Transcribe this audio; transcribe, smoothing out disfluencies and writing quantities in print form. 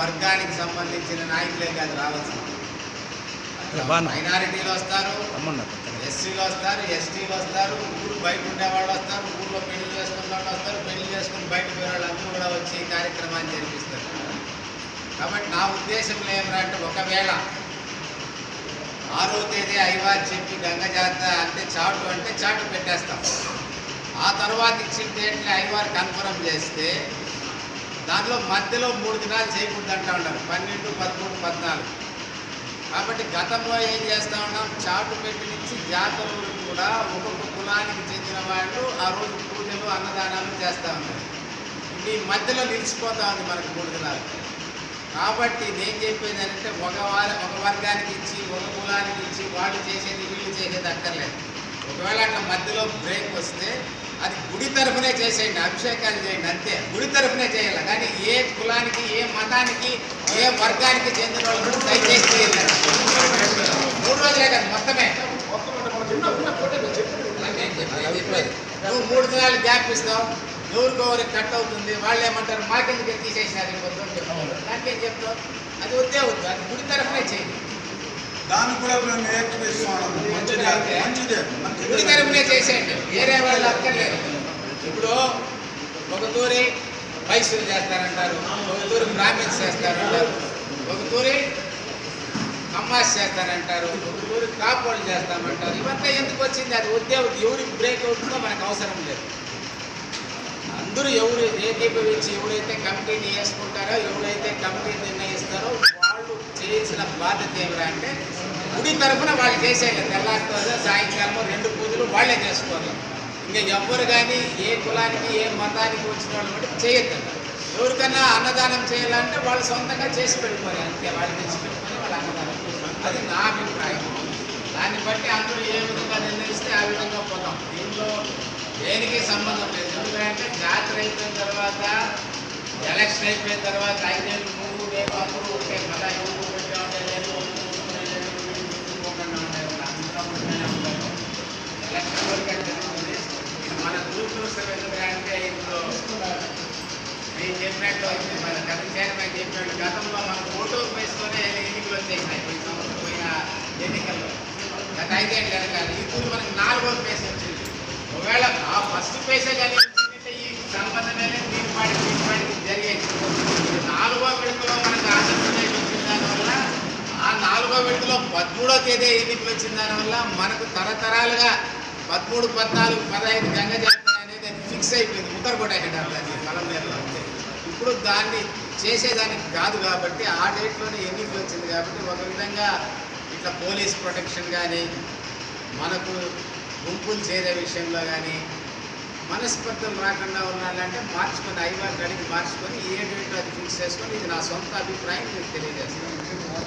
వర్గానికి సంబంధించిన నాయకులే కాదు రావాల్సింది. మైనారిటీలు వస్తారు, ఎస్సీలు వస్తారు, ఎస్టీలు వస్తారు, ఊరు బయట ఉండేవాళ్ళు వస్తారు, ఊళ్ళో పెళ్లి చేసుకున్న వాళ్ళు వస్తారు, పెళ్లి చేసుకుని బయట పోయే వాళ్ళు అందరూ కూడా వచ్చి ఈ కార్యక్రమాన్ని జరిపిస్తారు. కాబట్టి నా ఉద్దేశంలో ఏమంటే ఒకవేళ 6వ తేదీ అయ్యవారు చెప్పి గంగ జాతర అంటే చాటు పెట్టేస్తాం. ఆ తర్వాత ఇచ్చిన డేట్ని అయ్యవారు కన్ఫర్మ్ చేస్తే దానిలో మధ్యలో 3 దినాలు చేయకూడదు అంటూ ఉంటాం, 12, 13, 14. కాబట్టి గతంలో ఏం చేస్తూ ఉన్నాం, చాటు పెట్టి నుంచి జాతర వరకు కూడా ఒక్కొక్క కులానికి చెందిన వాళ్ళు ఆ రోజు పూజలు అన్నదానాలు చేస్తూ ఉన్నారు. ఈ మధ్యలో నిలిచిపోతూ ఉంది మనకు 3 దినాలు. కాబట్టి నేను చెప్పేది ఏంటంటే ఒక వర్గానికి ఇచ్చి ఒక కులానికి ఇచ్చి వాళ్ళు చేసేది వీళ్ళు చేసేది అక్కర్లేదు. ఒకవేళ అట్లా మధ్యలో బ్రేక్ వస్తే అది గుడి తరఫునే చేసేయండి, అభిషేకాలు చేయండి, అంతే. గుడి తరఫునే చేయాలి, కానీ ఏ కులానికి ఏ మతానికి ఏ వర్గానికి చెందిన వాళ్ళు దయచేసి చేయలేదు. 3 రోజులే కదా మొత్తమే. నువ్వు 3 దినాలు గ్యాప్ ఇస్తావు, ఎవరికొవరికి కట్ అవుతుంది, వాళ్ళు ఏమంటారు మాకెందుకు తీసేసినారు ఇంకొద్దు చెప్తారు. దానికేం చెప్తావు, అది వద్దు, అది గుడి తరఫునే చేయండి. దానికి కూడా మేము గుడి తరఫునే చేసేయండి, వేరే వాళ్ళు అక్కర్లేదు. ఇప్పుడు ఒక తూరి వైశ్యులు చేస్తారంటారు, ఒక తూరి బ్రాహ్మిన్స్ చేస్తారంటారు, ఒక తూరి అమ్మాస్ చేస్తారంటారు, ఒక తూరి కాపోళ్ళు చేస్తామంటారు. ఇవంతా ఎందుకు వచ్చింది? అది వద్దే ఎవరికి బ్రేక్ అవుతుందో మనకు అవసరం లేదు. అందరూ ఎవరు ఏకీభవించి ఎవరైతే కమిటీని వేసుకుంటారో, ఎవరైతే కమిటీ నిర్ణయిస్తారో వాళ్ళు చేయాల్సిన బాధ్యత ఏమిరా అంటే గుడి తరఫున వాళ్ళు చేసేయాలి. తెల్లారితో సాయంకాలము 2 పూజలు వాళ్ళే చేసుకోవాలి. ఇంకా ఎవ్వరు కానీ ఏ కులానికి ఏ మతానికి వచ్చిన వాళ్ళు బట్టి చేయొద్దంట. ఎవరికన్నా అన్నదానం చేయాలంటే వాళ్ళు సొంతంగా చేసి పెట్టుకోవాలి, అంతే. వాళ్ళు తెచ్చి పెట్టుకొని వాళ్ళు అన్నదానం చేసుకోవాలి. అది నా అభిప్రాయం. దాన్ని బట్టి అందరూ ఏ విధంగా నిర్ణయిస్తే ఆ విధంగా పోతాం. దీనిలో దేనికి సంబంధం లేదు. ఎందుకంటే జాతర అయిపోయిన తర్వాత, ఎలక్షన్ అయిపోయిన తర్వాత 5 ఏళ్ళు నువ్వు నేను అందరూ ఉంటే మళ్ళీ ఎవరు పెట్టా ఉంటే నేను ఎలక్షన్ వరకు అంటే మన దూరదృష్టం ఎందుకంటే ఇందులో నేను చెప్పినట్లు మన గత చైర్మన్ చెప్పినట్టు గతంలో మనం ఓటు వేసుకునే ఎన్నికలు వచ్చేసినాయి. పోయిన ఎన్నికల్లో గత 5 ఏళ్ళు వెనకాల ఇప్పుడు మనకు 4వ ఫేజ్ వచ్చింది. ఒకవేళ ఆ ఫస్ట్ ఫేజే కానీ వచ్చిందంటే ఈ సంబంధమే దీనిపాటికి జరిగేది. 4వ విడతలో మనకు ఆంధ్రప్రదేశ్ వచ్చిన దానివల్ల ఆ 4వ విడతలో 13వ తేదీ ఎన్నికలు వచ్చిన దానివల్ల మనకు తరతరాలుగా 13, 14, 15 గంగ జాతర అనేది అది ఫిక్స్ అయిపోయింది. ముద్దరగొట్టేట దాన్ని కలంనేరులో ఉంది. ఇప్పుడు దాన్ని చేసేదానికి కాదు కాబట్టి ఆ డేట్లోనే ఎన్నికలు వచ్చింది కాబట్టి ఒక విధంగా ఇట్లా పోలీస్ ప్రొటెక్షన్ కానీ మనకు గుంపులు చేరే విషయంలో కానీ మనస్పర్ధలు రాకుండా ఉండాలంటే మార్చుకొని అయ్యవారి గడికి మార్చుకొని ఏ డేట్లో అది ఫిక్స్ చేసుకొని ఇది నా సొంత అభిప్రాయం మీకు తెలియజేస్తాను.